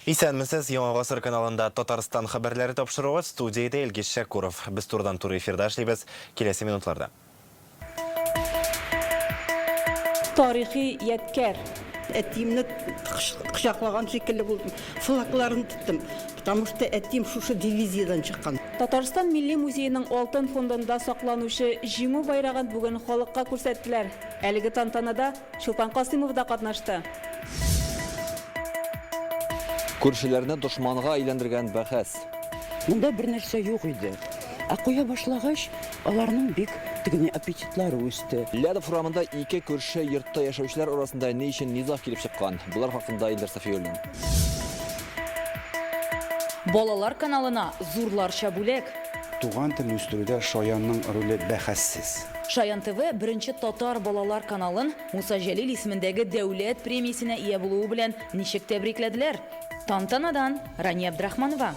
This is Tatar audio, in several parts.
Исәнмесез, Яңа Гасыр каналында Татарстан хәбәрләре тапшыруы студияда Илгиз Шәкуров. Без турдан туры эфирда эшлибез киләсе минутларда. Тарихи яткәр. Әтиемне кычаклаган шикелле булдым. Флагларын тоттым. Потому что әтием шушы дивизиядан чыккан. Татарстан Милли музейының алтын фондында сакланучы җиңү байрагын бүген халыкка күрсәттеләр. Әлеге тантанада Чулпан Касыймов да катнашты. Күршеләрне дошманга әйләндергән бәхәс. Монда бер нәрсә юк иде. Ә куя башлагач, аларның бик тигене аппетитлары үсте. Ляда форамында ике күрше йортта яшәүчеләр арасында ни өчен низах килеп чыккан. Булар хакында Илдар Сафиуллин. Балалар каналына зурларча бүләк. Туган телен үстерүдә шаянның роле бәхәссез. Шаян ТВ беренче татар балалар каналын Муса Җәлил исемендәге дәүләт премиясенә ия булуы белән ничек тәбрикләделәр. Тантанадан Рания Абдрахманова.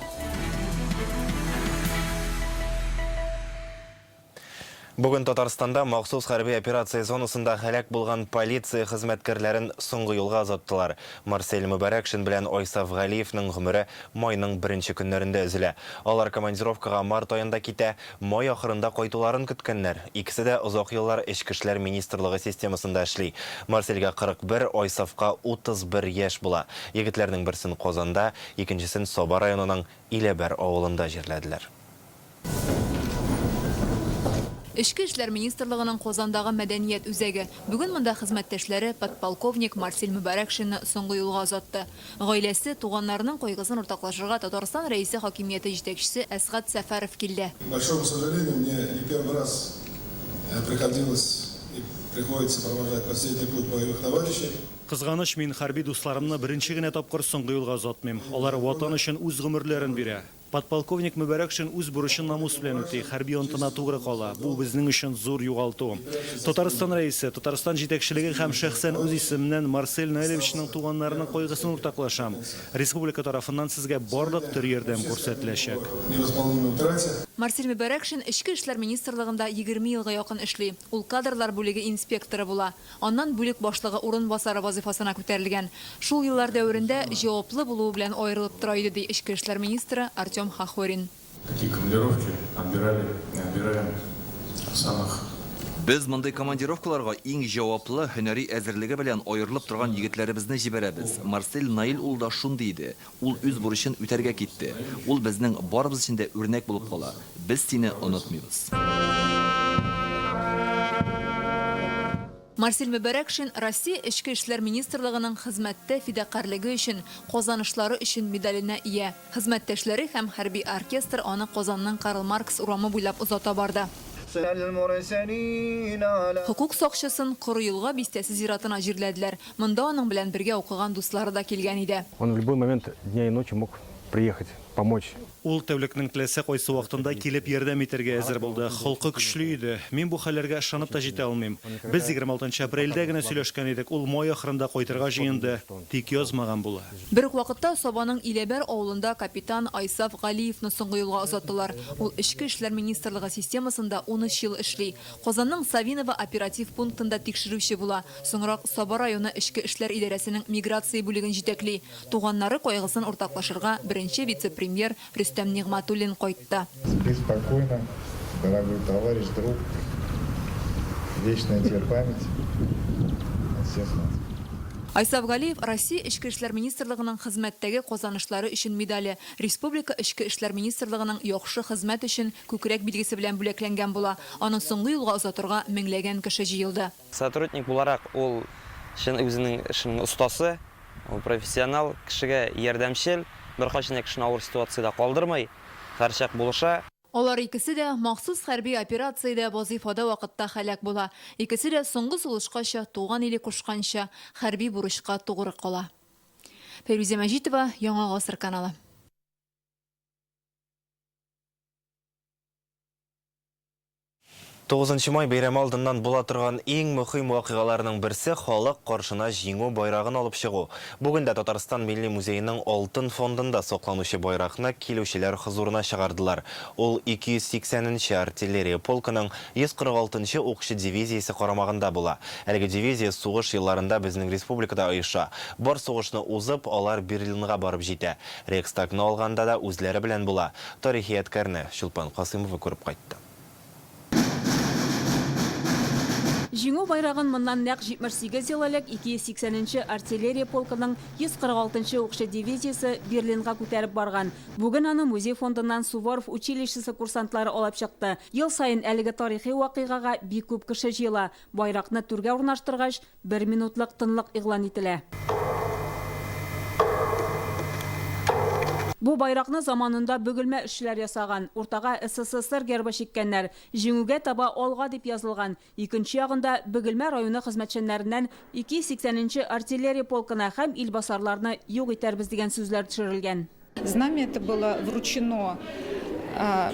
Бүген Татарстанда махсус хәрби операция зонасында һәлак булган полиция хезмәткәрләрен соңгы юлга озаттылар. Марсель Мөбәрәкшин белән Айсаф Галиевның гомере майның беренче көннәрендә өзелә. Алар командировкага март аенда китә, май ахырында кайтуларын көткәннәр. Икесе дә озак еллар Эчке эшләр министрлыгы системасында эшли. Марсельгә 41, Айсафка 31 яшь була. Егетләрнең берсен Казанда, икенчесен Саба районының Иләбәр авылында җирләделәр. Эчке эшләр министрлыгының Казандагы мәдәният үзәге бүген монда хезмәттәшләре подполковник Марсель Мөбәрәкшинне соңгы юлга озатты. Гаиләсе, туганнарының кайгысын уртаклашырга Татарстан рәисе хакимияте җитәкчесе Әсгать Сәфәров килде. Большому сожалению, мне не первый раз приходилось и приходится провожать последний путь боевых товарищей. Кызганыч, мин хәрби дусларымны беренче генә тапкыр соңгы юлга озатмыйм. Алар ватан өчен үз гомерләрен бирә. Подполковник Мөбәрәкшин үз бурычын намус белән үти, хәрби антына тугры кала. Бу безнең өчен зур югалту. Татарстан рәисе, Татарстан җитәкчелеге һәм шәхсән үз исеменнән Марсель Наилевичның туганнарының кайгысын уртаклашам. Республика тарафыннан сезгә барлык төр ярдәм күрсәтеләчәк. Марсель Мөбәрәкшин Эчке эшләр министрлыгында 20 елга якын эшли. Ул кадрлар бүлеге инспекторы була. Аннан бүлек башлыгы урынбасары вазифасына күтәрелгән. Шул еллар дәверендә җаваплы булуы белән аерылып тора иде, ди Эчке эшләр министры Артем Хахорин. Какие командировки отбираем самых. Без мондый командировкаларга иң җаваплы һөнәри әзерлеге белән аерылып торган егетләребезне җибәрәбез. Марсель Наил ул да шундый иде. Ул үз бурычын үтәргә китте. Ул безнең барыбыз өчен дә үрнәк булып кала. Без сине онытмыйбыз. Марсель Мөбәрәкшин Россия Эчке эшләр министрлыгының хезмәттә фидакарлыгы өчен, казанышлары өчен медаленә ия. Хезмәттәшләре һәм хәрби оркестр аны Казанның Карл Маркс урамы буйлап озата барды. Хукук сакчысын Коры юлга бистәсе зиратына җирләделәр. Монда аның белән бергә укыган дуслары да килгән иде. Он в любой момент дня и ночи мог приехать, помочь. Ул тәүлекнең теләсә кайсы вакытында килеп ярдәм итәргә әзер булды. Халкы көчле иде. Мин бу хәлләргә ышанып та җитә алмыйм. Без 26 апрельдә генә сөйләшкән идек. Ул май ахырында кайтырга җыенды. Тик язмаган була. Бер үк вакытта Сабаның Иләбәр авылында капитан Айсаф Галиевны соңгы юлга озаттылар. Ул Эчке эшләр министрлыгы системасында 13 ел эшли. Казанның Савиново оператив пунктында тикшерүче була. Соңрак Саба районы Эчке эшләр идарәсенең миграция бүлеген җитәкли. Туганнары кайгысын уртаклашырга беренче вице-премьер Рөстәм Нигъматуллин кайтты. Спи спокойно, дорогой товарищ, друг. Вечная тебе память от всех нас. Айсаф Галиев Россия Эчке эшләр министрлыгының хезмәттәге казанышлары өчен медале, Республика Эчке эшләр министрлыгының яхшы хезмәт өчен күкрәк билгесе белән бүләкләнгән була. Аның соңгы юлга озатырга меңләгән кеше җыелды. Сотрудник буларак ул үзенең эшенең остасы, профессионал, кешегә ярдәмчел, беркайчан кешене авыр ситуациядә калдырмый, һәрчак булыша. Алар икесе дә махсус хәрби операциядә вазифада вакытта һәлак була. Икесе дә соңгы сулышкача туган иле кушканча хәрби бурычка тугры кала. Фәрүзә Мәҗитова, Яңа Гасыр каналы. 9 май бәйрәме алдыннан була торган иң мөһим вакыйгаларның берсе халык каршына җиңү байрагын алып чыгу. Бүген дә Татарстан Милли музейының алтын фондында сакланучы байракны килүчеләр хузурына чыгардылар. Ул 280-нче артиллерия полкының 146-нчы укчы дивизиясе карамагында була. Әлеге дивизия сугыш елларында безнең республикада оеша. Бар сугышны узып, алар Берлинга барып җитә. Рейхстагны алганда да үзләре белән була. Тарихи яткәрне Чулпан Касыймова күреп кайтты. Җиңү байрагын моннан нәкъ 78 ел элек 280-нче артиллерия полкының 146-нчы укчы дивизиясе Берлинга күтәреп барган. Бүген аны музей фондыннан Суворов училищесы курсантлары алып чыкты. Ел сайын әлеге тарихи вакыйгага бик күп кеше җыела. Байракны түргә урнаштыргач, 1 минутлык тынлык игълан ителә. Бу байракны заманында бөгелмә эшчеләр ясаган. Уртага СССР гербы чиккәннәр. Җиңүгә таба алга дип язылган. Икенче ягында бөгелмә районы хезмәтчәннәреннән 280-нче артиллерия полкына һәм илбасарларны юк итәрбез дигән сүзләр төшерелгән. Знамя это было вручено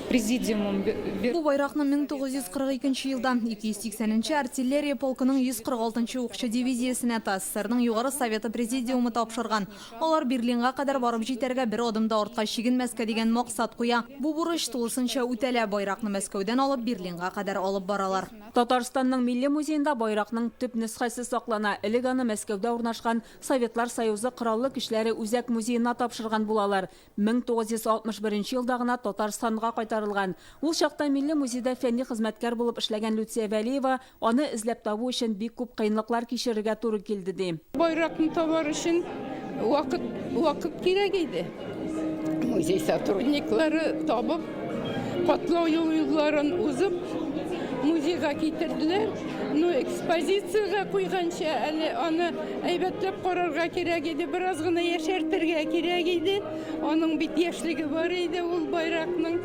президиумом. Бу байракны 1942 елда 280-нче артиллерия полкының 146-нчы укчы дивизиясенә ТССРның югары советы президиумы тапшырган. Алар Берлинга кадәр барып җитәргә бер адымда артка чигенмәскә дигән максат куя. Бу бурыч тулысынча үтәлә. Байракны Мәскәүдән алып Берлинга кадәр алып баралар. Татарстанның Милли музейында байракның төп нөсхәсе саклана. Элек аны Мәскәүдә урнашкан Советлар Союзы кораллы көчләре үзәк музеена тапшырган булалар. 1961 елда гына Татарстанга кайтарылган. Ул чакта Милли музейда фәнни хезмәткәр булып эшләгән Люция Вәлиева аны эзләп табу өчен бик күп кыенлыклар кичерергә туры килде ди. Байракны табар өчен вакыт кирәк иде. Музей сотрудниклары табып, катлау юлларын узып, музейга китерделәр. Экспозицияга куйганча, әле аны әйбәтләп карарга кирәк иде, бераз гына яшәртергә кирәк иде. Аның бит яшьлеге бар иде ул байракның.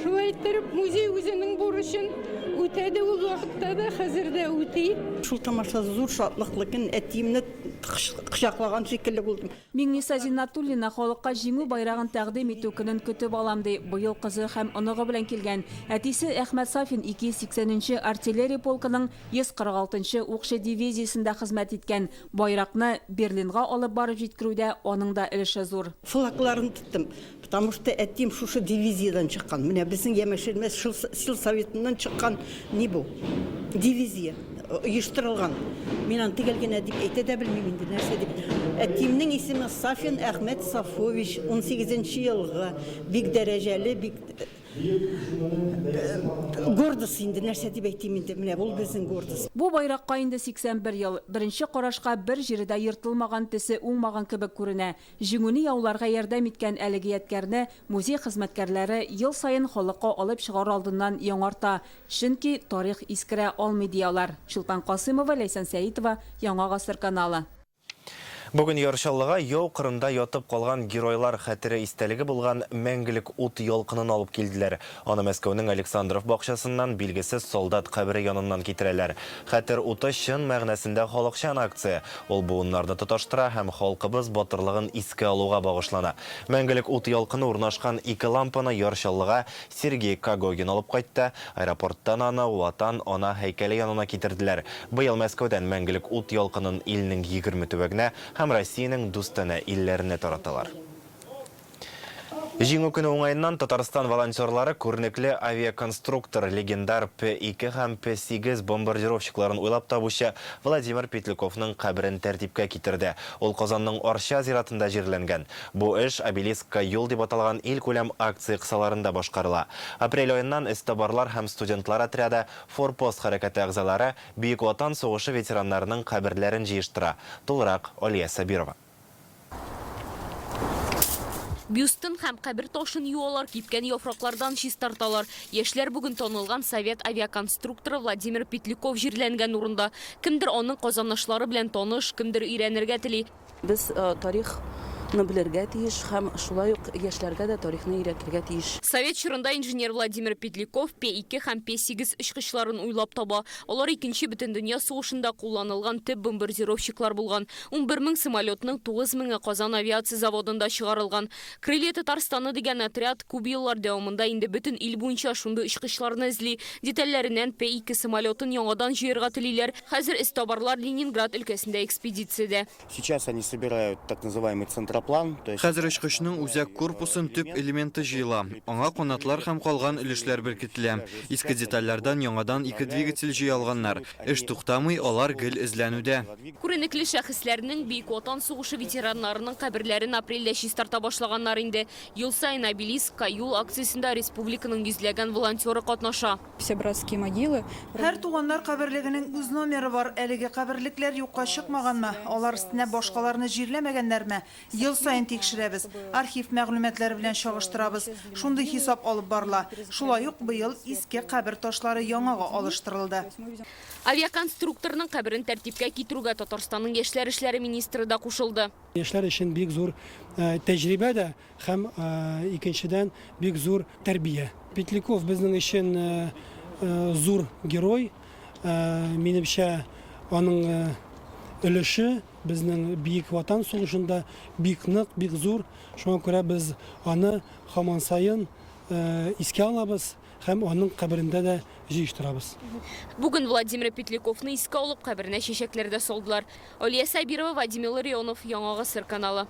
Шулай итеп, музей үзенең бурычын үтәде ул вакытта да, хәзер дә үти. Шул тамаша зур шатлыклы көн, әтиемне кочаклаган шикелле булдым. Миңниса Зиннатуллина халыкка җиңү байрагын тәкъдим итү көнен көтеп алам ди. Быел кызы һәм оныгы белән килгән. Әтисе Әхмәт Сафин 280-нче артиллерия полкының 146-нчы укчы дивизиясендә хезмәт иткән. Байракны Берлинга алып барып җиткерүдә аның да өлеше зур. Флагларын тоттым, потому что әтием шушы дивизиядан чыккан. Менә безнең Ямәшелмәс сил советыннан чыккан ни бу? Дивизия оештырылган. Мин аны тегелгән дип әйтә дә белмим инде нәрсә дип. Әтиемнең исеме Сафин Әхмәт Сафович, 18-нче елгы, бик дәрәҗәле, бик гордость инде нәрсә дип әйтим инде. Менә бу безнең гордость. Бу байракка инде 81 ел. Беренче карашка бер җирдә йыртылмаган төсе уңмаган кебек күренә. Җиңүне яуларга ярдәм иткән әлеге яткәрне музей хезмәткәрләре ел сайын халыкка алып чыгар алдыннан яңарта. Чөнки тарих искерә алмый диялар. Чулпан Касыймова, Ләйсән Сәитова, Яңа гасыр каналы. Бүген ярышалыга яу кырында ятып калган геройлар хәтере истәлеге булган мәңгелек ут ялкынын алып килделәр. Аны Мәскәүнең Александров бакчасыннан билгесез солдат кабере яныннан китерәләр. Хәтер уты чын мәгънәсендә халыкчан акция. Ул буыннарны тоташтыра һәм халкыбыз батырлыгын искә алуга багышлана. Мәңгелек ут ялкыны урнашкан 2 лампаны ярышалыга Сергей Кагогин алып кайтты. Аэропорттан аны Ватан ана һәйкәле янына китерделәр. Быел Мәскәүдән мәңгелек ут ялкынын илнең 20 төбәгенә һәм Россиянең дустана илләренә тараталар. Җиңү көне уңайыннан Татарстан волонтерлары күренекле авиаконструктор, легендар П-2 һәм П-8 бомбардировщикларын уйлап табучы Владимир Петляковның каберен тәртипкә китерде. Ул Казанның Арча зиратында җирләнгән. Бу эш обелискка юл дип аталган ил-күләм акция кысаларында башкарыла. Апрель аеннан эстабарлар һәм студентлар отряды Форпост хәрәкәте әгъзалары Бөек Ватан сугышы ветераннарының каберләрен җыештыра. Тулырак Алия Сабирова. Бюстын һәм кабер ташын юалар, кипкән яфраклардан чист тарталар. Яшьләр бүген танылган совет авиаконструкторы Владимир Петляков җирләнгән урында. Кемдер аның казанышлары белән таныш, кемдер өйрәнергә тели. Без тарих белергә тиеш һәм шулай ук яшьләргә дә тарихны өйрәтергә тиеш. Совет чорында инженер Владимир Петляков П-2 һәм П-8 очкычларын уйлап таба. Алар икенче бөтен дөнья сугышында кулланылган төп бомбардировщиклар булган. 11 000 самолетның 9 000-ы Казан авиация заводында чыгарылган. Крылья Татарстаны дигән отряд күп еллар дәвамында инде бөтен ил буенча шундый очкычларны эзли. Детальләреннән П-2 самолетын яңадан җыярга телиләр. Хәзер истабарлар Ленинград өлкәсендә экспедициядә. Сейчас они собирают так называемый центроплан. Хәзер очкычның үзәк корпусын төп элементы җыела. Аңа канатлар һәм калган өлешләр беркетелә. Иске детальләрдән яңадан 2 двигатель җыялганнар. Эш туктамый, алар гел эзләнүдә. Күренекле шәхесләрнең Бөек Ватан сугышы ветераннарының каберләрен апрельдә чистарта башлаганнар инде. Ел сайын обелискка юл акциясендә республиканың йөзләгән волонтеры катнаша. Все братские могилы. Һәр туганнар каберлегенең үз номеры бар. Әлеге каберлекләр юкка чыкмаганмы? Алар өстенә башкаларны җирләмәгәннәрме? Ел сайын тикшерәбез. Архив мәгълүматлары белән чагыштырабыз. Шундый хисап алып барыла. Шулай ук быел иске кабер ташлары яңага алыштырылды. Авиаконструкторның каберен тәртипкә китерүгә Татарстанның яшьләр эшләре министры да кушылды. Яшьләр өчен бик зур тәҗрибә дә һәм икенчедән бик зур тәрбия. Петляков безнең өчен зур герой. Минемчә, аның өлеше безнең Бөек Ватан сугышында бик нык, бик зур. Шуңа күрә без аны һаман сайын искә алабыз һәм аның каберендә дә җыештырабыз. Бүген Владимир Петляковны искә алып каберенә чәчәкләр дә салдылар. Алия Сабирова, Вадим Илларионов, Яңа Гасыр каналы.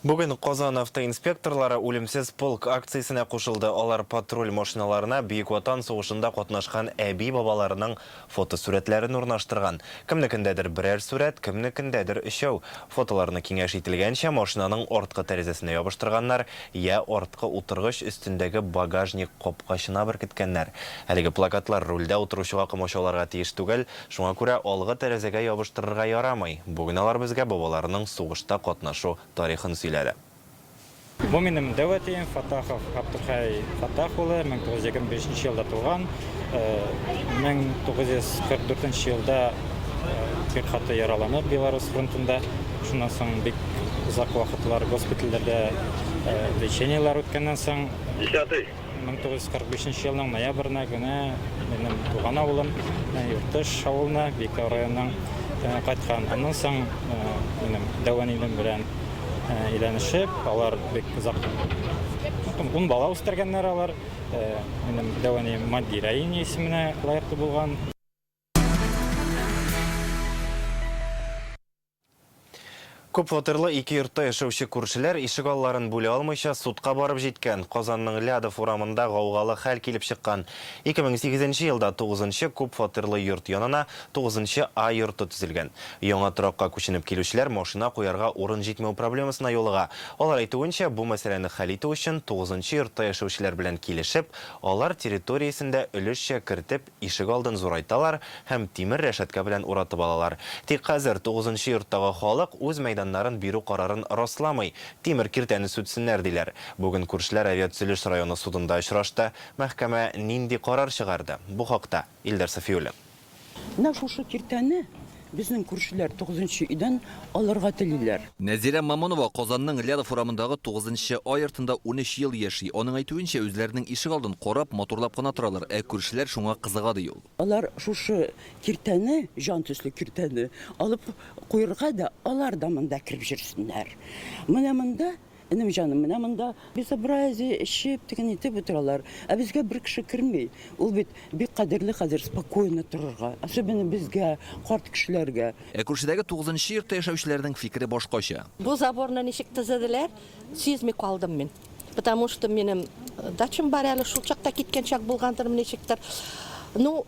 Бүген Казан автоинспекторлары үлемсез полк акциясына кушылды. Алар патруль машиналарына Бөек Ватан сугышында катнашкан әби бабаларының фотосурәтләрен урнаштырган. Кемнекендәдер берәр сурәт, кемнекендәдер өчәү. Фотоларны киңәш ителгәнчә машинаның арткы тәрәзәсенә ябыштырганнар, я арткы утыргыч өстендәге багажник капкачына беркеткәннәр. Әлеге плакатлар рульдә утыручыга комачауларга тиеш түгел, шуңа күрә алгы тәрәзәгә ябыштырырга ярамый. Бүген алар безгә бабаларның сугышта катнашу тарихын сөйләде. Бу минем дәүәтем Фатахов Абдухай Фатах улы 1925 елда туган. 1944 елда бик каты яраланып Беларусь фронтында. Шуннан соң бик озак вакытлар госпитальдә леченияләр үткәннән соң 1945 елның ноябрьнә генә минем туган авылым Юртыш авылына Бикә районының кайткан. Аннан соң минем дәвәнилем белән иләнешеп, алар бик озак 10 бала үстергәннәр алар. Минем дәвәним Мадира исеменә лаеклы булган. Күп фатирлы 2 йортта яшәүче күршеләр ишек алларын бүлә алмыйча судка барып җиткән. Казанның Лядов урамында гаугалы хәл килеп чыккан. 2008 елда 9-нчы күп фатирлы йорт янына 9-нчы А йорты төзелгән. Яңа торакка күченеп килүчеләр машина куярга урын җитмәү проблемасына юлыга. Алар әйтүенчә, бу мәсьәләне хәл итү өчен 9-нчы йортта яшәүчеләр белән килешеп, алар территориясендә өлешчә кертеп ишек алдын зурайталар һәм тимер рәшәткә белән уратып алалар. Тик хәзер 9-нчы йорттагы халык үз мәйданнарын бирү карарын расламый, тимер киртәне сүтсеннәр диләр. Бүген күршеләр Авиатсөлеш районы судында очрашты. Мәхкәмә нинди карар чыгарды? Бу хакта Илдар Сафиуллин. Шушы киртәне безнең күршеләр 9-нчы өйдән алырга телиләр. Нәзирә Мамонова Казанның Лядов урамындагы 9-нчы А йортында 13 ел яши. Аның әйтүенчә, үзләренең ишек алдын карап, моторлап кына торалар, күршеләр шуңа кызыга ди ул. Алар шушы киртәне, жан төсле киртәне алып куярга да, алар да монда кирип жүрсеннәр. Менә монда Инем җаным, менә монда безобразие эшеп тигән итеп утыралар. Ә безгә бер кеше керми. Ул бит бик кадерле, хәзер спокойно торырга. Особенно безгә, карт кешеләргә. Күршедәге 9-нчы йортта яшәүчеләрнең фикере башкача. Бу заборны ничек төзеделәр? Сизми калдым мин. Потому что минем дачам бар әле, шул чакта киткән чак булгандыр ничектер. Ну,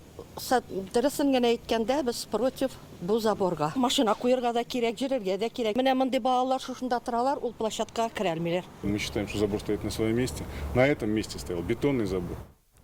дөресен генә әйткәндә, без против бу заборга. Машина куярга да кирәк, җирергә дә кирәк. Менә мондый балалар шушында торалар, ул площадкага керә алмыйлар. Мы считаем, что забор стоит на своем месте. На этом месте стоял бетонный забор.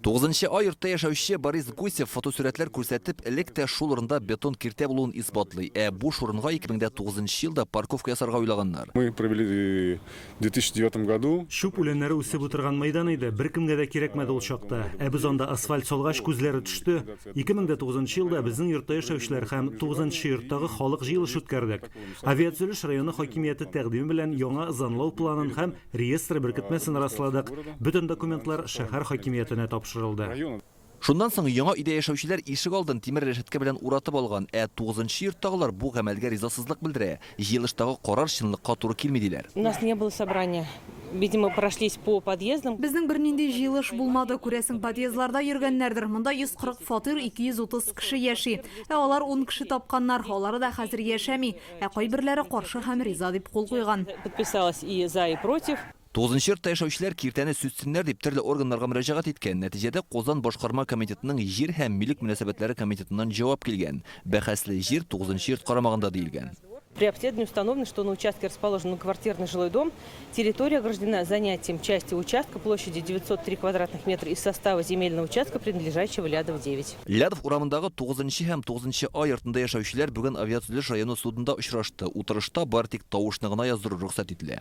9 ай йортта яшәүче Борис Гусев фотосурәтләр күрсәтеп, элек тә шул урында бетон киртә булуын исбатлый. Бу урынга 2009 елда парковка ясарга уйлаганнар. Мы провели в 2009 году. Шуп үләннәре үсеп утырган мәйдан иде, беркемгә дә кирәкмәде ул чакта. Без анда асфальт салгач күзләре төште. 2009 елда безнең йортта яшәүчеләр һәм 9 йорттагы халык җыелыш үткәрдек. Авиациялеш районы хакимияте тәкъдим белән яңа занлау планын һәм реестр беркетмәсен расладык. Бөтен документлар шәһәр хакимиятенә тапшырылды. Шундан соң яңа өйдә яшәүчеләр ишек алдын тимер рәшәткә белән уратып алган. 9 йорттагылар бу гамәлгә ризасызлык белдерә. Җыелыштагы карар чынлыкка туры килми диләр. У нас не было собрания. Видимо, прошлись по подъездам. Безнең бернинди җыелыш булмады, күрәсең, подъездларда йөргәннәрдер. Монда 140 фатир, 230 кеше яши. Алар 10 кеше тапканнар, алары да хәзер яшәми. Кайберләре каршы һәм риза дип кул куйган. Подписалась и за, и против. 9 йортта яшәүчеләр киртәне сүтсеннәр дип төрле органнарга мөрәҗәгать иткән. Нәтиҗәдә Казан башкарма комитетының җир һәм милек мөнәсәбәтләре комитетыннан җавап килгән. Бәхәсле җир 9 йорт карамагында диелгән. При обследовании установлено, что на участке расположен многоквартирный жилой дом. Территория ограждена занятием части участка площадью 903 квадратных метра из состава земельного участка, принадлежащего Лядов 9. Лядов урамындагы 9 һәм 9 ай йортында яшәүчеләр бүген Авиациялеш районы судында очрашты. Утырышта бар тик тавышны гына яздыру рөхсәт ителә.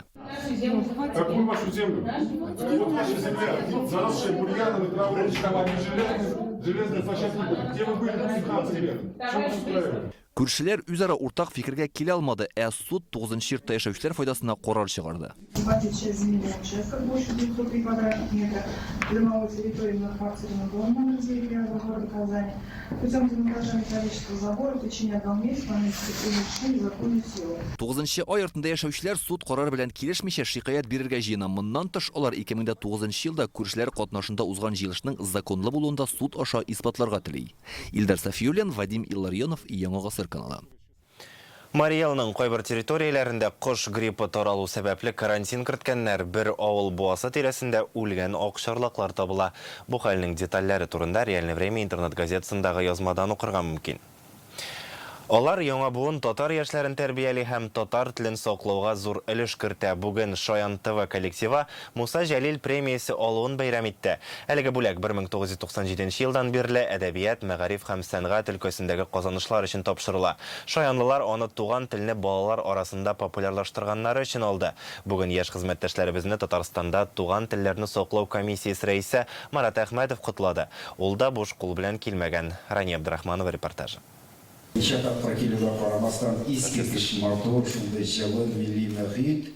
Какую вашу землю? Вот ваша земля, заросшая бурьянами, травой, железной площадкой. Где вы были 15 лет? Что вы устраивали? Күршеләр үзара уртак фикергә килә алмады. Суд 9 йортта яшәүчеләр файдасына карар чыгарды. Платить часть земельного участка площадью 903 квадратных метра придомовой территории многоквартирного дома номер 9 города Казани путем демонтажа металлического забора в течение 1 месяца на месяце законную силу. 9 ай йортында яшәүчеләр суд карары белән килешмичә шикаят бирергә җыена. Моннан тыш алар 2009 елда күршеләр катнашында узган җыелышның законлы булуында суд аша исбатларга тели. Илдар Сафиуллин, Вадим Илларионов, Яңа Гасыр каналы. Мариэлның кайбер территорияләрендә кош гриппы таралу сәбәпле карантин керткәннәр, бер авыл буасы тирәсендә үлгән акчарлаклар табыла. Бу хәлнең детальләре турында Реальное время интернет-газетасындагы язмадан укырга мөмкин. Алар яңа буын татар яшьләрен тәрбияли һәм татар телен саклауга зур өлеш кертә. Бүген Шаян ТВ коллективы Муса Җәлил премиясе алуын бәйрәм итте. Әлеге бүләк 1997 елдан бирле әдәбият, мәгариф һәм сәнгать өлкәсендәге казанышлар өчен тапшырыла. Шаянлылар аны туган телне балалар арасында популярлаштырганнары өчен алды. Бүген яшь хезмәттәшләребезне Татарстанда туган телләрне саклау комиссиясе рәисе Марат Әхмәтов котлады. Ул да буш кул белән килмәгән. Рания Абдрахманова репортажы.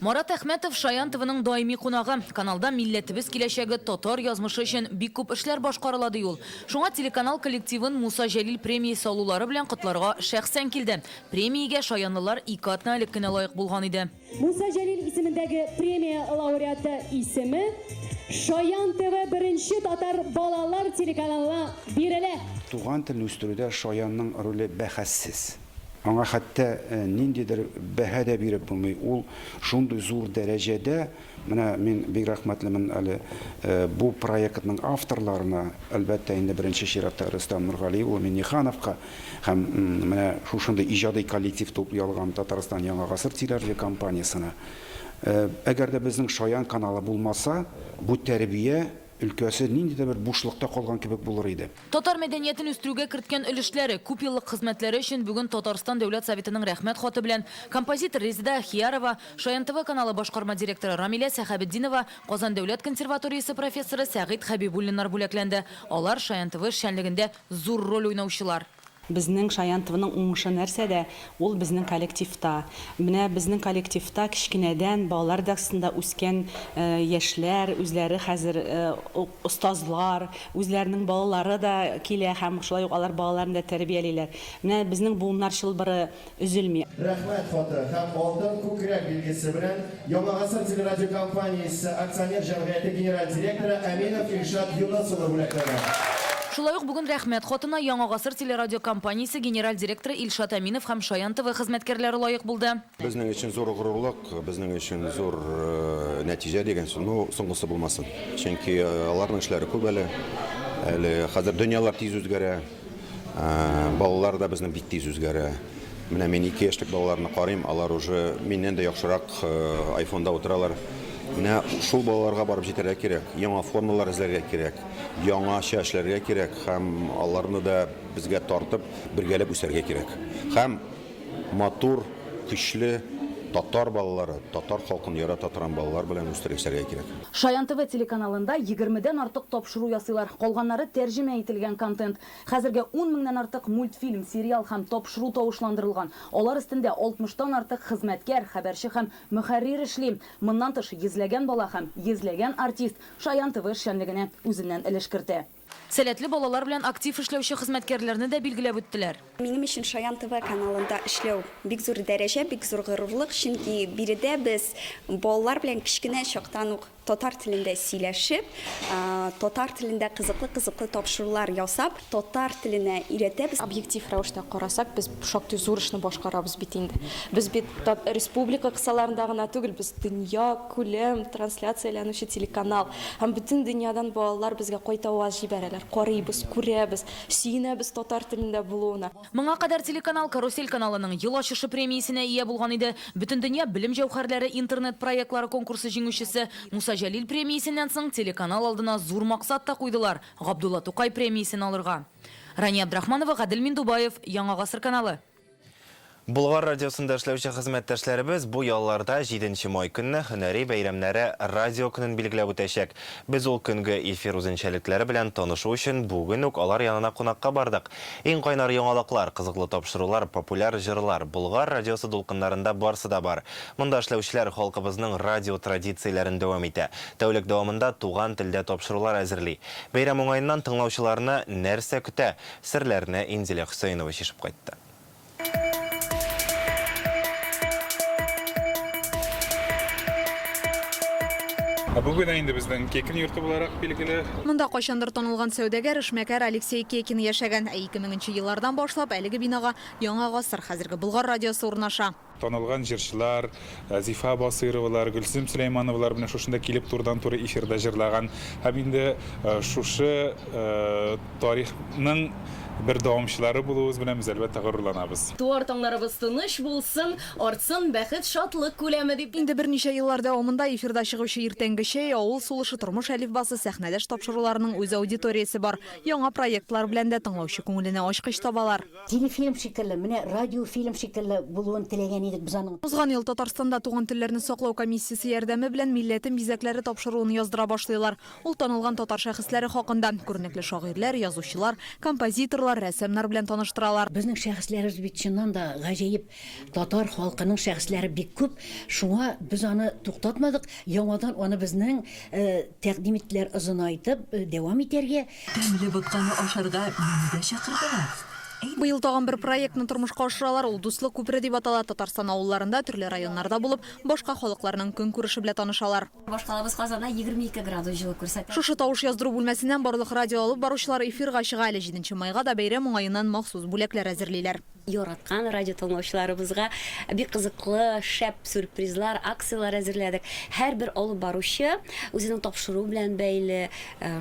Марат Әхмәтов Шаян ТВның даими кунагы. Каналда милләтебез киләчәге татар язмышы өчен бик күп эшләр башкарыла ди ул. Шуңа телеканал коллективын Муса Җәлил премиясе алулары белән котларга шәхсән килде. Премиягә шаянлылар 2 атна элек кенә лаек булган иде. Муса Җәлил исемендәге премия лауреаты исеме Шаян ТВ беренче татар балалар телеканалына бирелә. Туган телне үстерүдә Шаянның роле бәхәссез. Аңа хәтта ниндидер бәһә дә биреп булмый. Ул шундый зур дәрәҗәдә, менә мин бик рәхмәтлемен әле бу проектның авторларына, әлбәттә инде беренче чиратта Рөстәм Нургалиев, ул Миннихановка һәм менә шушындый иҗади коллектив туплый Татарстан Яңа Гасыр телекомпаниясына. Әгәр дә безнең Шаян каналы булмаса, бу тәрбия өлкәсе ниндидә бер бушлыкта калган кебек булыр иде. Татар мәдәниятен үстерүгә керткән өлешләре, күп еллык хезмәтләре өчен бүген Татарстан Дәүләт Советының рәхмәт хаты белән композитор Резида Ахиярова, Шаян ТВ каналы башкарма директоры Рамиля Сәхәбетдинова, Казан Дәүләт консерваториясе профессоры Сәгыйд Хәбибуллиннар бүләкләнде. Алар Шаян ТВ эшчәнлегендә зур роль уйнаучылар. Безнең Шаян ТВның уңышы нәрсәдә? Ул безнең коллективта. Менә безнең коллективта кичкенәдән балалар дәресендә үскән яшьләр, үзләре хәзер остазлар, үзләренең балалары да килә һәм шулай ук алар балаларын да тәрбиялиләр. Менә безнең буыннар чылбыры өзелми. Рәхмәт хаты һәм алтын күкрәк билгесе белән Яңа Гасыр телерадио компаниясе акционер җәмгыяте генераль директоры Әминов Илшат Юнысовны бүләкләде. Шулай ук бүген рәхмәт хатына Яңа Гасыр телерадио компаниясе генераль директоры Илшат Әминов һәм Шаян ТВ хезмәткәрләре лаек булды. Безнең өчен зур горурлык, безнең өчен зур нәтиҗә дигән соңгысы булмасын. Чөнки аларның эшләре күп әле. Хәзер дөньялар тиз үзгәрә. Балалар да безнең бик тиз үзгәрә. Менә мин 2 яшьлек балаларны карыйм, алар уже миннән дә яхшырак iPhone-да утыралар. Менә шул балаларга барып җитәргә кирәк, яңа формалар эзләргә кирәк, яңа эшләргә кирәк һәм аларны да безгә тартып, бергәләп үсәргә кирәк. Һәм матур, көчле татар балалары, татар халкын ярата торган балалар белән үстерергә кирәк. Шаян ТВ телеканалында 20-дән артык тапшыру ясыйлар. Калганнары тәрҗемә ителгән контент. Хәзергә 10 меңнән артык мультфильм, сериал һәм тапшыру тавышландырылган. Алар өстендә 60-тан артык хезмәткәр, хәбәрче һәм мөхәррир эшли. Моннан тыш йөзләгән бала һәм йөзләгән артист Шаян ТВ эшчәнлегенә үзеннән өлеш кертә. Сәләтле балалар белән актив эшләүче хезмәткәрләрне дә билгеләп үттеләр. Минем өчен Шаян ТВ каналында эшләү бик зур дәрәҗә, бик зур горурлык, чөнки биредә без балалар белән кичкенә чактан ук татар телендә сөйләшеп, татар телендә кызыклы тапшырулар ясап, татар теленә өйрәтәбез. Объектив рәвештә карасак, без шактый зур эшне башкарабыз бит инде. Без бит республика кысаларында гына түгел, без дөнья күләм трансляцияләнүче телеканал. Һәм бөтен дөньядан балалар безгә кайта аваз җибәрәләр. Карыйбыз, күрәбез, сөенәбез татар телендә булуына. Моңа кадәр телеканал Карусель каналының ел ачышы премиясенә ия булган иде. Бөтен дөнья белем җәүһәрләре интернет проектлары конкурсы җиңүчесе Муса Җәлил премиясеннән соң телеканал алдына зур максат та куйдылар. Габдулла Тукай премиясен алырга. Рания Абдрахманова, Гадел Миндубаев, Яңа гасыр каналы. Булгар радиосында эшләүче хезмәттәшләребез бу ялларда 7 май көнне һөнәри бәйрәмнәре радио көнен билгеләп үтәчәк. Без ул көнгә эфир үзенчәлекләре белән танышу өчен бүген үк алар янына кунакка бардык. Иң кайнар яңалыклар, кызыклы тапшырулар, популяр җырлар Булгар радиосы дулкыннарында барсы да бар. Монда эшләүчеләр халкыбызның радио традицияләрен дәвам итә. Тәүлек дәвамында туган телдә тапшырулар әзерли. Бәйрәм уңаеннан тыңлаучыларны нәрсә көтә? Серләрне Инзилә Хөсәенова чишеп кайтты. Бүген инде безнең Кекин йорты буларак билгеле. Монда кайчандыр танылган сәүдәгәр эшмәкәр Алексей Кекин яшәгән. 2000 еллардан башлап әлеге бинага Яңа гасыр хәзерге Булгар радиосы урнаша. Танылган җырчылар, Зифа Басыровалар, Гөлсем Сөләймановалар белән шушында килеп турдан-туры эфирда җырлаган. Һәм инде шушы тарихның bir дәвамчылары булуыбыз белән без әлбәттә горурланабыз. Туар таңнарыбыз тыныч булсын, артсын бәхет, шатлык күләме дип. Инде берничә еллар дәвамында эфирда чыгучы иртәнге чәй, авыл сулышы тормыш әлифбасы сәхнәдәш тапшыруларының үз аудиториясе бар. Яңа проектлар белән дә тыңлаучы күңеленә ачкыч табалар. Телефильм шикелле, менә радиофильм шикелле булуын теләгән идек без аның. Узган ел Татарстанда туган телләрне саклау комиссиясе ярдәме белән милләтем бизәкләре тапшыруын яздыра башлыйлар. Ул танылган татар шәхесләре хакында күренекле шагыйрьләр, язучылар, композиторлар, рәссамнар белән таныштыралар. Безнең шәхесләребез бит чыннан да гаҗәеп. Татар халкының шәхесләре бик күп. Шуңа без аны туктатмадык. Яңадан аны безнең тәкъдим иттеләр, озынайтып дәвам итәргә. Тәмле ботканы ашарга мине дә чакырдылар. Быел тагын бер проектны тормышка ашыралар. Ул дуслык күпере дип атала. Татарстан авылларында, төрле районнарда булып, башка халыкларның көн күреше белән танышалар. Башкалабыз Казанда 22 градус җылы күрсәтә. Шушы тавыш яздыру бүлмәсеннән барлык радио алып баручылар эфирга чыга. 7 майга да бәйрәм уңаеннан махсус бүләкләр әзерлиләр. Яраткан радио тыңлаучыларыбызга бик кызыклы, шәп сюрпризлар, акциялар әзерләдек. Һәрбер алып баручы үзенең тапшыру белән бәйле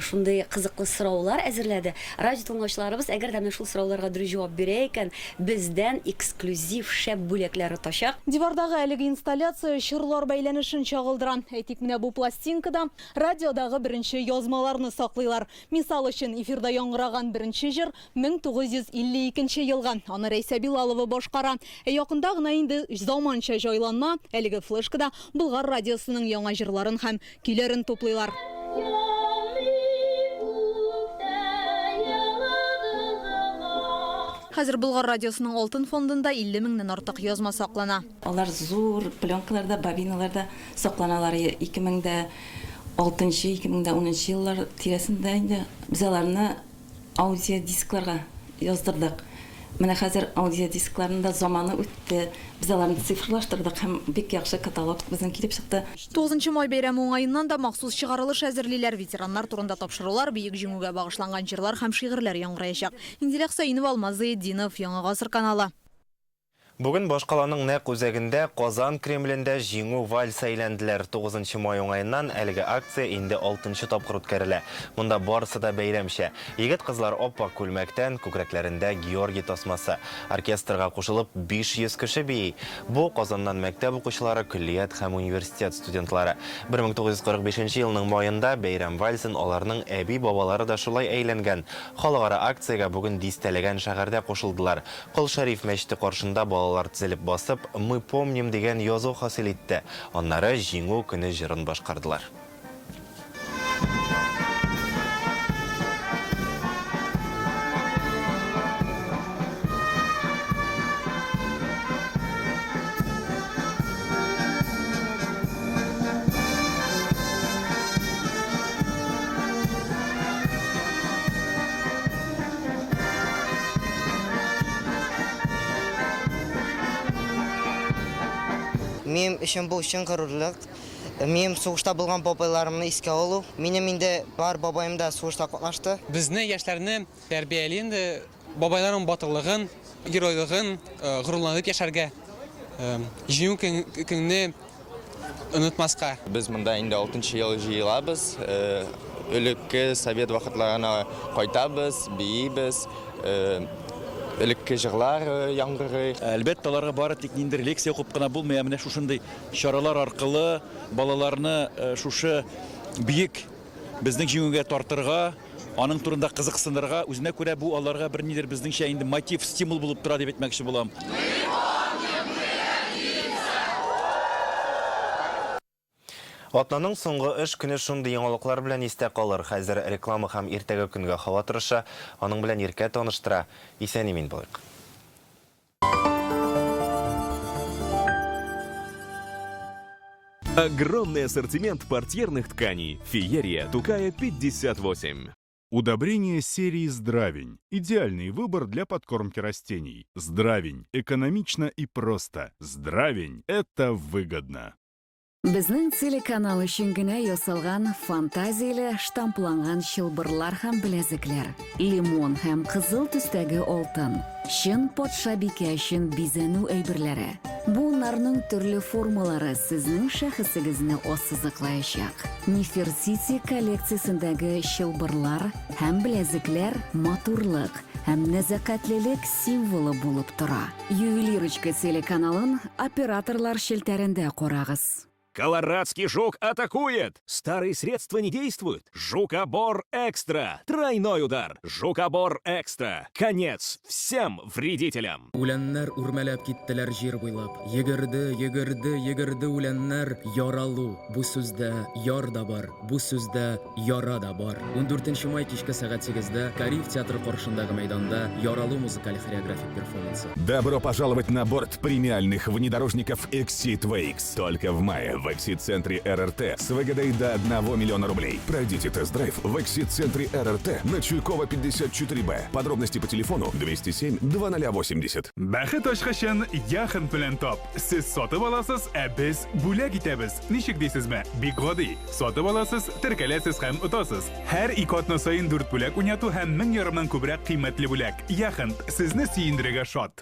шундый кызыклы сораулар әзерләде. Радио тыңлаучыларыбыз әгәр дә шул сорауларга дөрес җавап бирә икән, бездән эксклюзив шәп бүләкләр ташак. Дивардагы әлеге инсталляция чырлар бәйләнешен чагылдыран. Әйтик, менә бу пластинкада радиодагы беренче язмаларны саклыйлар. Мисал өчен, эфирда яңгыраган беренче җыр 1952 елга. Аны Рәйсә Билалова башкара. Якында гына инде заманча җайланма, әлеге флешкада Булгар радиосының яңа җырларын һәм көйләрен туплыйлар. Хәзер Булгар радиосының алтын фондында 50 меңнән артык язма саклана. Алар зур пленкаларда, бобиналарда сакланалар. 2006-2010 еллар тирәсендә инде без аларны аудиодискларга яздырдык. Менә хәзер аудиодискларында заманы үтте. Без аларны цифрлаштырдык һәм бик яхшы каталог безнең килеп чыкты. 9 май бәйрәме уңаеннан да махсус чыгарылыш әзерлиләр. Ветераннар турында тапшырулар, биек җиңүгә багышланган җырлар һәм шигырьләр яңгырыячак. Инзилә Хөсәенова, Алмаз Зыйдинов, Яңа гасыр каналы. Бүген башкаланың нәкъ үзәгендә Казан Кремлендә җиңү вальс әйләнделәр. 9 май уңаеннан әлеге акция инде 6-нчы тапкыр үткәрелә. Монда барысы да бәйрәмчә. Егет-кызлар оппа күлмәктән, күкрәкләрендә Георгий тасмасы. Оркестрга кушылып 500 кеше бии. Бу Казаннан мәктәп укучылары, күллият һәм университет студентлары. 1945 елның майында бәйрәм вальсын аларның әби-бабалары да шулай әйләнгән. Халыкара акциягә бүген дистәләгән шәһәрдә кушылдылар. Кол Шәриф мәчете каршында балалар тезелеп басып, «Мы помним» дигән язу хасил итте. Аннары җиңү көне җырын башкардылар. Мен үшін бұл үшін ғырурлық. Мен соғышта болған бабайларымны еске алу. Менің инде бар бабайым да соғышта катнашты. Безне яшьләрне тәрбиялый инде бабайларның батырлыгын, геройлыгын горурланып яшәргә. Җиңү көнне онытмаска. Без монда инде 6-нчы ел җыелабыз. Элекке совет вакытларына кайтабыз, биебез. Элекке җырлар яңгырый. Әлбәттә, аларга бары тик ниндер лекция укып кына булмый, менә шушындый чаралар аркылы балаларны шушы биек безнең җиңүгә тартырга, аның турында кызыксынырга, үзенә күрә бу аларга бер нидер безнеңчә инде мотив, стимул булып тора дип әйтмәкче булам. Атнаның соңгы эш көне шундый яңалыклар белән истә калыр. Хәзер реклама һәм иртәгә көнгә һава торышы. Аның белән иркә таныштыра. Исән имин булыйк. Огромный ассортимент портьерных тканей. Феерия, Тукая 58. Удобрение серии «Здравень». Идеальный выбор для подкормки растений. «Здравень» – экономично и просто. «Здравень» – это выгодно. Безнең телеканал өчен генә ясалган фантазияле штампланган чылбырлар һәм беләзекләр. Лимон һәм кызыл төстәге алтын. Чын патша бикә өчен бизәнү әйберләре. Bunlarның төрле формалары сезнең шәхесегезне ассызыклаячак. Нефертити коллекциясендәге чылбырлар һәм беләзекләр матурлык һәм нәзакәтлелек символы булып тора. Ювелирочка телеканалын операторлар шелтәрендә карагыз. Колорадский жук атакует! Старые средства не действуют. Жукобор Экстра. Тройной удар. Жукобор Экстра. Конец всем вредителям. Үләннәр үрмәләп киттеләр җир буйлап. Йөгерде үләннәр яралу. Бу сүздә яр да бар, бу сүздә яра да бар. 14 май кичке сәгать 8-дә Кариф театры каршындагы мәйданда яралу музыкаль хореографик перформансы. Добро пожаловать на борт премиальных внедорожников Exit Wakes. Только в мае в Эксид-центре РРТ с выгодой до 1 миллиона рублей. Пройдите тест-драйв в Эксид-центре РРТ на Чуйкова 54Б. Подробности по телефону 207-2080. Бәхет ачкычын яхын белән тап. Сез сатып аласыз, ә без бүләк итәбез. Ничек дисезме? Бик гади. Сатып аласыз, теркәләсез һәм отасыз. Һәр 2 атна саен 4 бүләк уйнату һәм 1000 ярымнан күбрәк кыйммәтле бүләк. Яхын, сезне сөендерергә шат.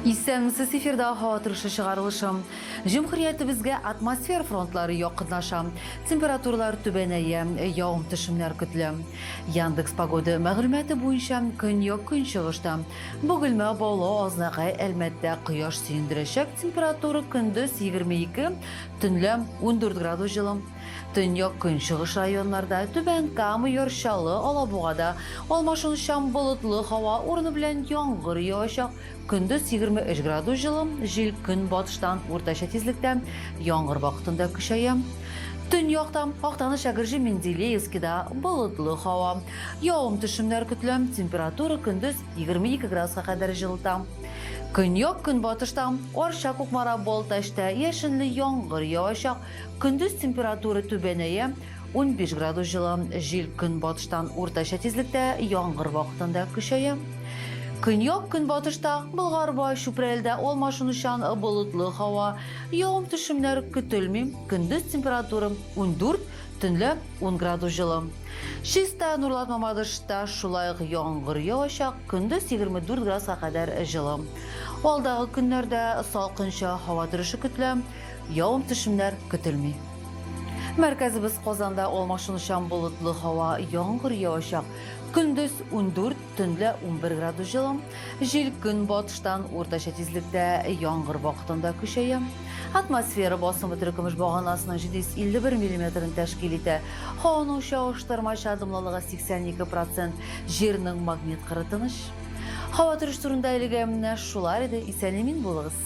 Исәнмесез, эфирда һава торышы чыгарылышым. Җөмһүриятебезгә атмосфер фронтлары якынлаша. Температуралар түбәнәя, явым-төшемнәр көтелә. Яндекс погода мәгълүматы буенча көньяк-көнчыгышта бөгелмә баулы азнакай әлмәттә кояш сөендерәчәк, температура көндез 22, төнлә 14 градус җылы. Төньяк-көнчыгыш районнарда түбән Кама, Ярчалы, Алабугада алмашынучан болытлы һава урыны белән яңгыр яучак. Көндез 23 градус җылы, җил көнбатыштан уртача тизлектә, яңгыр вакытында көчәя. Төньякта Актаныш, Әгерҗе, Менделеевскида болытлы һава. Явым-төшемнәр көтелә, температура көндез 22 градуска кадәр җылыта. Көньяк-көнбатышта Арча, Кукмара, Балтачта яшенле яңгыр яучак. Көндез температура түбәнәя, 15 градус җылы, җил көнбатыштан уртача тизлектә, яңгыр вакытында көчәя. Көньяк көнбатышта, Болгарбай, Шупрәлдә алмашынучан болытлы һава, явым-төшемнәр көтелми, көндез температура 14, төнлә 10 градус жылы. Шиста Нурлат Мамадышта шулай ук яңгыр явачак, көндез 24 градуска кадәр жылы. Алдагы көннәрдә салкынча һава торышы көтелә, явым-төшемнәр көтелми. Мәркәзебез Казанда алмашынучан болытлы һава, яңгыр явачак, көндез 14, төнлә 11 градус жылы. Җил көнбатыштан уртача тизлектә яңгыр вакытында көчәя. Атмосфера басымы төркемеш баганасының 751 мм тәшкил итә. Һаваның чагыштырмача адымлылыгы 82%, җирнең магнит кыры тыныч. Һава торышы турында әлегә менә шулар иде. Исән-имин булыгыз.